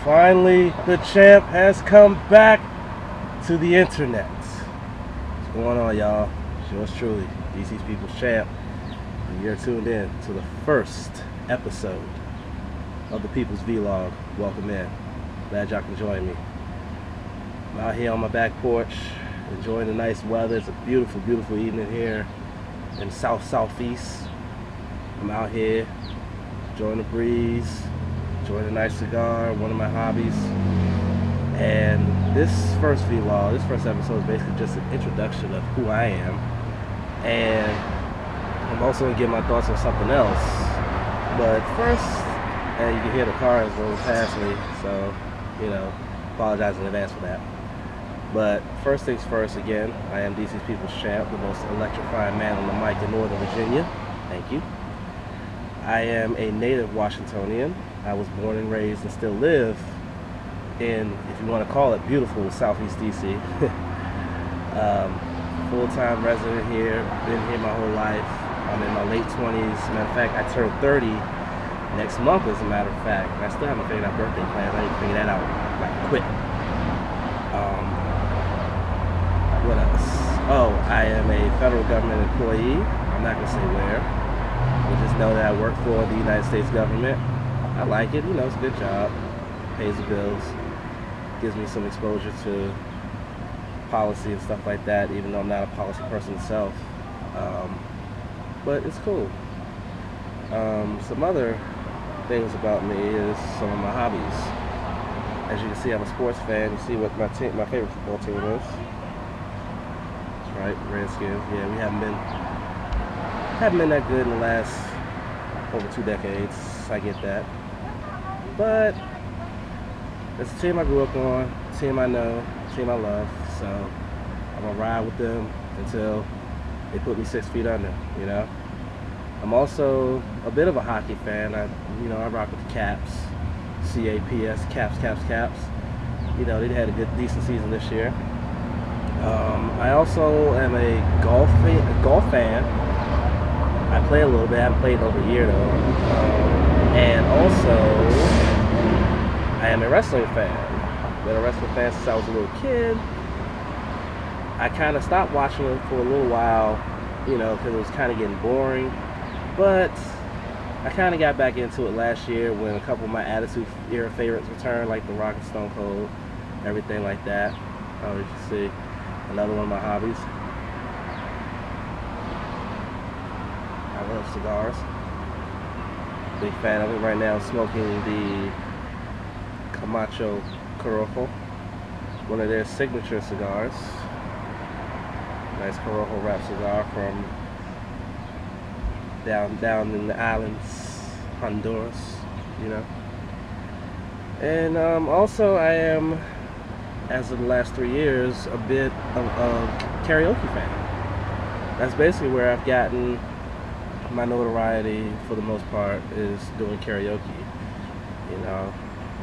Finally, the champ has come back to the internet. What's going on, y'all? It's yours truly, DC's People's Champ. And you're tuned in to the first episode of the People's Vlog. Welcome in. Glad y'all can join me. I'm out here on my back porch, enjoying the nice weather. It's a beautiful, beautiful evening here in southeast. I'm out here enjoying the breeze, enjoying a nice cigar, one of my hobbies. And this first vlog, this first episode is basically just an introduction of who I am. And I'm also going to give my thoughts on something else. But first, and you can hear the cars rolling past me, so, apologize in advance for that. But first things first, again, I am DC's People's Champ, the most electrifying man on the mic in Northern Virginia. Thank you. I am a native Washingtonian. I was born and raised and still live in, if you want to call it, beautiful Southeast DC. Full-time resident here, been here my whole life. I'm in my late 20s. Matter of fact, I turned 30 next month, as a matter of fact. I still haven't figured out birthday plans. I need to figure that out like quick. What else? Oh, I am a federal government employee. I'm not going to say where. But just know that I work for the United States government. I like it. It's a good job. Pays the bills. Gives me some exposure to policy and stuff like that, even though I'm not a policy person myself. But it's cool. Some other things about me is some of my hobbies. As you can see, I'm a sports fan. You see what my favorite football team is. That's right, Redskins. Yeah, we haven't been that good in the last over 2 decades. I get that. But it's a team I grew up on, a team I know, a team I love. So I'm gonna ride with them until they put me 6 feet under. I'm also a bit of a hockey fan. I rock with the Caps, CAPS, Caps. They had a decent season this year. I also am a golf fan. I play a little bit. I haven't played in over a year though. And also, I am a wrestling fan. Been a wrestling fan since I was a little kid. I kind of stopped watching it for a little while, because it was kind of getting boring. But I kind of got back into it last year when a couple of my Attitude Era favorites returned, like The Rock and Stone Cold, everything like that. Oh, you can see another one of my hobbies. I love cigars. Big fan of it. Right now, smoking the Camacho Corojo, one of their signature cigars. Nice Corojo wrap cigar from down in the islands, Honduras, And also I am, as of the last 3 years, a bit of a karaoke fan. That's basically where I've gotten my notoriety for the most part, is doing karaoke.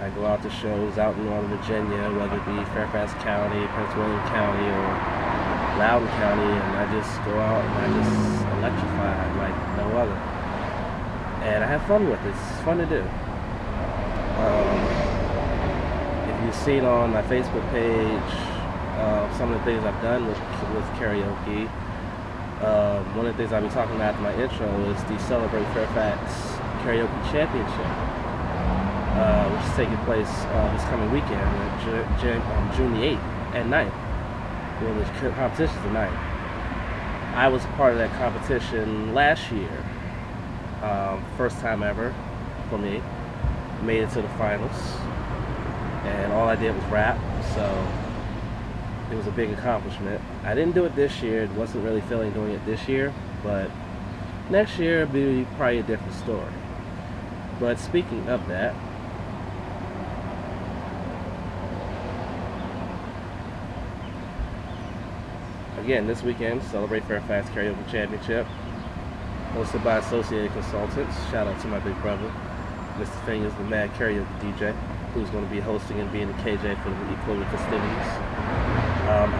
I go out to shows out in Northern Virginia, whether it be Fairfax County, Prince William County, or Loudoun County, and I just go out and I just electrify like no other. And I have fun with it. It's fun to do. If you've seen on my Facebook page some of the things I've done with karaoke, one of the things I'll be talking about in my intro is the Celebrate Fairfax Karaoke Championship, which is taking place this coming weekend, June the 8th and 9th. Well, the competition's tonight. I was a part of that competition last year. First time ever for me. Made it to the finals. And all I did was rap, so it was a big accomplishment. I didn't do it this year. Wasn't really feeling doing it this year, but next year it'll be probably a different story. But speaking of that, again, this weekend, Celebrate Fairfax Karaoke Championship, hosted by Associated Consultants. Shout out to my big brother, Mr. Fingers, the Mad Karaoke DJ, who's going to be hosting and being the KJ for the festivities.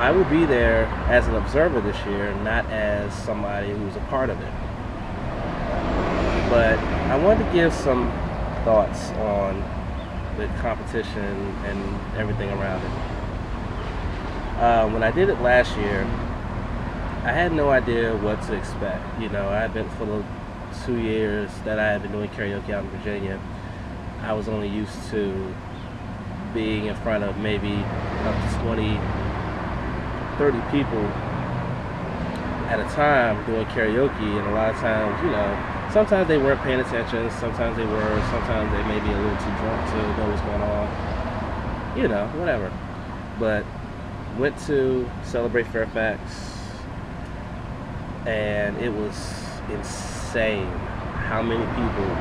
I will be there as an observer this year, not as somebody who's a part of it. But I wanted to give some thoughts on the competition and everything around it. When I did it last year, I had no idea what to expect. You know, I had been for the 2 years that I had been doing karaoke out in Virginia. I was only used to being in front of maybe up to 20, 30 people at a time doing karaoke, and a lot of times, you know, sometimes they weren't paying attention, sometimes they were, sometimes they may be a little too drunk to know what's going on, you know, whatever. But went to Celebrate Fairfax, and it was insane how many people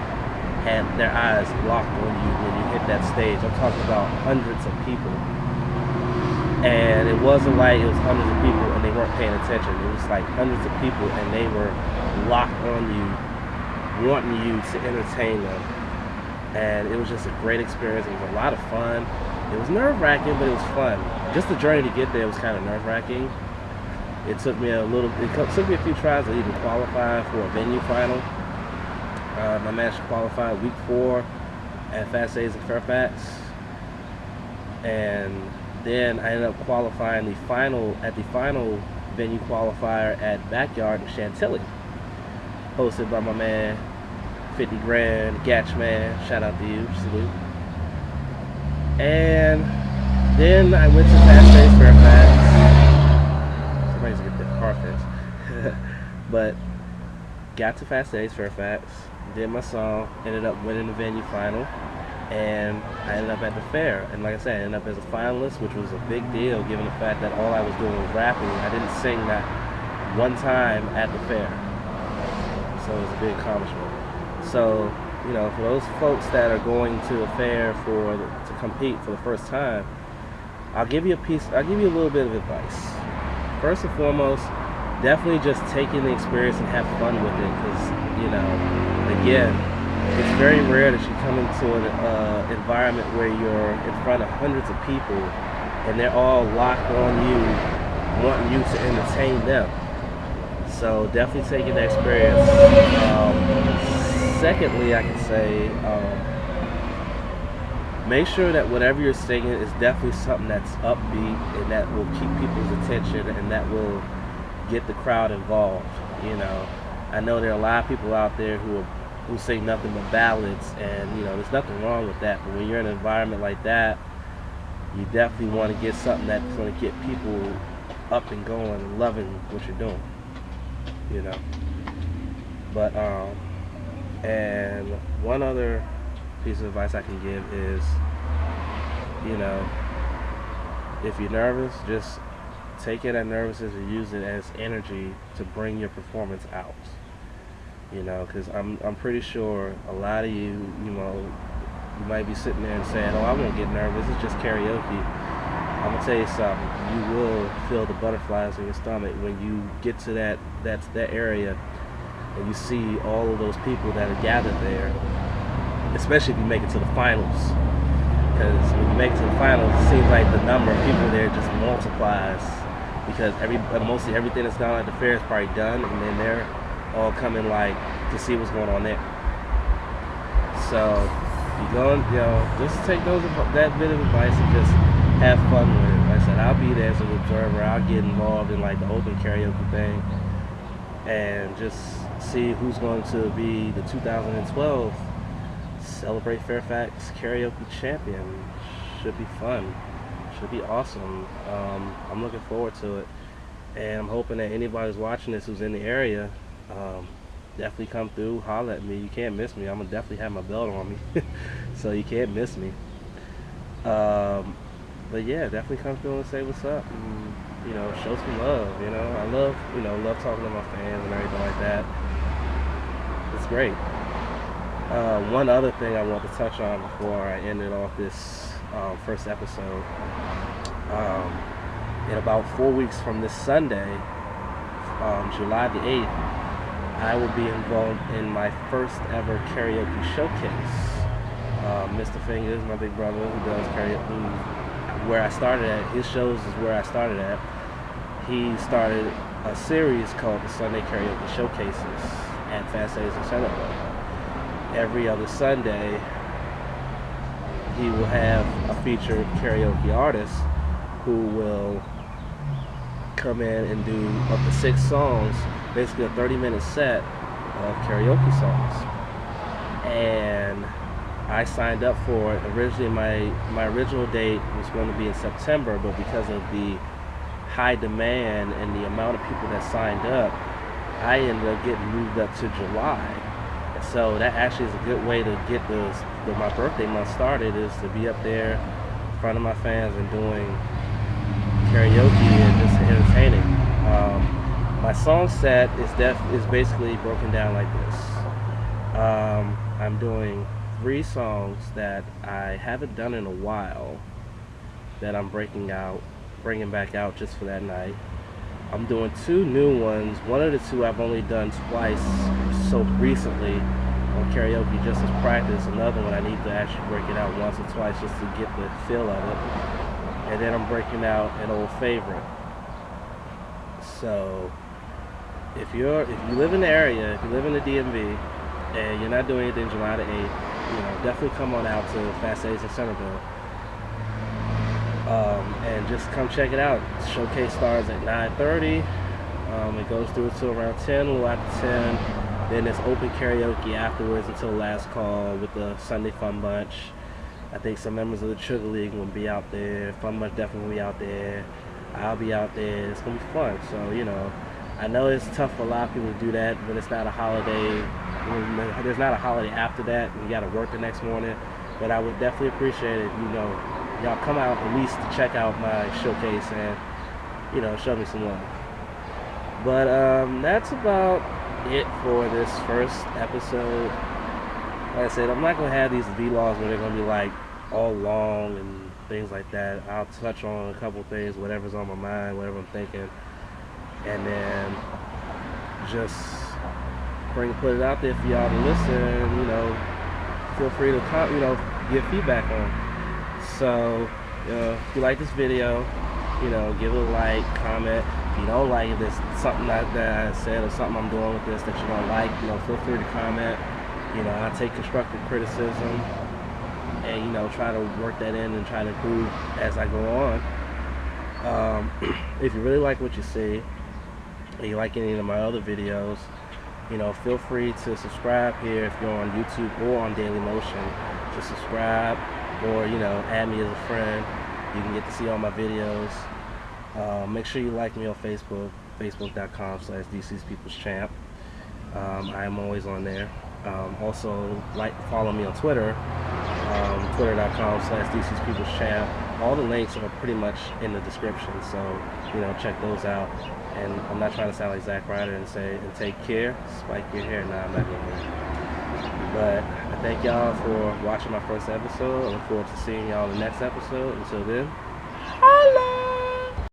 had their eyes locked on you when you hit that stage. I'm talking about hundreds of people. And it wasn't like it was hundreds of people and they weren't paying attention. It was like hundreds of people and they were locked on you, wanting you to entertain them. And it was just a great experience. It was a lot of fun. It was nerve-wracking, but it was fun. Just the journey to get there was kind of nerve-wracking. It took me a few tries to even qualify for a venue final. I managed to qualify week 4 at Fast A's in Fairfax. And then I ended up qualifying the final venue qualifier at Backyard in Chantilly, hosted by my man 50 Grand, Gatch Man. Shout out to you, salute. And then I went to Fast A's Fairfax. Somebody's gonna get their car fixed. But got to Fast A's Fairfax, did my song, ended up winning the venue final. And I ended up at the fair, and like I said, I ended up as a finalist, which was a big deal given the fact that all I was doing was rapping. I didn't sing that one time at the fair, so it was a big accomplishment. So, you know, for those folks that are going to a fair to compete for the first time, I'll give you a little bit of advice. First and foremost, definitely just take in the experience and have fun with it, because, you know, again, it's very rare that you come into an environment where you're in front of hundreds of people and they're all locked on you, wanting you to entertain them. So definitely take in the experience. Secondly, I can say, make sure that whatever you're singing is definitely something that's upbeat and that will keep people's attention and that will get the crowd involved. You know, I know there are a lot of people out there who sing nothing but ballads, and you know, there's nothing wrong with that, but when you're in an environment like that, you definitely want to get something that's going to get people up and going and loving what you're doing, you know. But and one other piece of advice I can give is, you know, if you're nervous, just take it as nervousness and use it as energy to bring your performance out. You know, because I'm pretty sure a lot of you know, you might be sitting there and saying, oh, I won't get nervous, it's just karaoke. I'm going to tell you something, you will feel the butterflies in your stomach when you get to that area and you see all of those people that are gathered there, especially if you make it to the finals. Because when you make it to the finals, it seems like the number of people there just multiplies, because mostly everything that's down at the fair is probably done, and then they're all coming like to see what's going on there. So you go and, you know, just take that bit of advice and just have fun with it. Like I said, I'll be there as an observer. I'll get involved in like the open karaoke thing and just see who's going to be the 2012 Celebrate Fairfax Karaoke Champion. Should be fun. Should be awesome. I'm looking forward to it, and I'm hoping that anybody who's watching this who's in the area, definitely come through, holler at me. You can't miss me. I'm gonna definitely have my belt on me, so you can't miss me. But yeah, definitely come through and say what's up, and, you know, show some love. You know, I love talking to my fans and everything like that. It's great. One other thing I want to touch on before I ended off this first episode. In about 4 weeks from this Sunday, July the 8th, I will be involved in my first ever karaoke showcase. Mr. Fingers, my big brother who does karaoke, where I started at, his shows is where I started at. He started a series called the Sunday Karaoke Showcases at Fast A's in Centerville. Every other Sunday, he will have a featured karaoke artist who will come in and do up to 6 songs, basically a 30-minute set of karaoke songs. And I signed up for it. Originally, my original date was going to be in September, but because of the high demand and the amount of people that signed up, I ended up getting moved up to July. And so that actually is a good way to get my birthday month started, is to be up there in front of my fans and doing karaoke and just entertaining. My song set is basically broken down like this. I'm doing 3 songs that I haven't done in a while that I'm bringing back out just for that night. I'm doing 2 new ones. One of the 2 I've only done twice so recently on karaoke just as practice. Another one I need to actually break it out once or twice just to get the feel of it. And then I'm breaking out an old favorite. So if you live in the area, if you live in the DMV and you're not doing anything July the 8th, definitely come on out to Fast A's in Centerville. And just come check it out. Showcase starts at 9:30. It goes through until around 10, a little after 10. Then there's open karaoke afterwards until last call with the Sunday Fun Bunch. I think some members of the Sugar League will be out there. Fun Bunch definitely will be out there. I'll be out there. It's going to be fun. So, I know it's tough for a lot of people to do that when it's not a holiday. There's not a holiday after that and you got to work the next morning. But I would definitely appreciate it, y'all come out at least to check out my showcase and, show me some love. But that's about it for this first episode. Like I said, I'm not going to have these vlogs where they're going to be like all long and things like that. I'll touch on a couple things, whatever's on my mind, whatever I'm thinking, and then just put it out there for y'all to listen. Feel free to give feedback on. So if you like this video, give it a like, comment. If you don't like it, there's something that I said or something I'm doing with this that you don't like, feel free to comment. I take constructive criticism and try to work that in and try to improve as I go on. If you really like what you see and you like any of my other videos, feel free to subscribe here if you're on YouTube or on Daily Motion. Just subscribe or add me as a friend. You can get to see all my videos. Make sure you like me on Facebook, facebook.com/DC's People's Champ. I am always on there. Also, follow me on Twitter, twitter.com/DC's People's Champ. All the links are pretty much in the description, so check those out. And I'm not trying to sound like Zack Ryder and take care, spike your hair. Nah, I'm not gonna. But I thank y'all for watching my first episode. I look forward to seeing y'all in the next episode. Until then,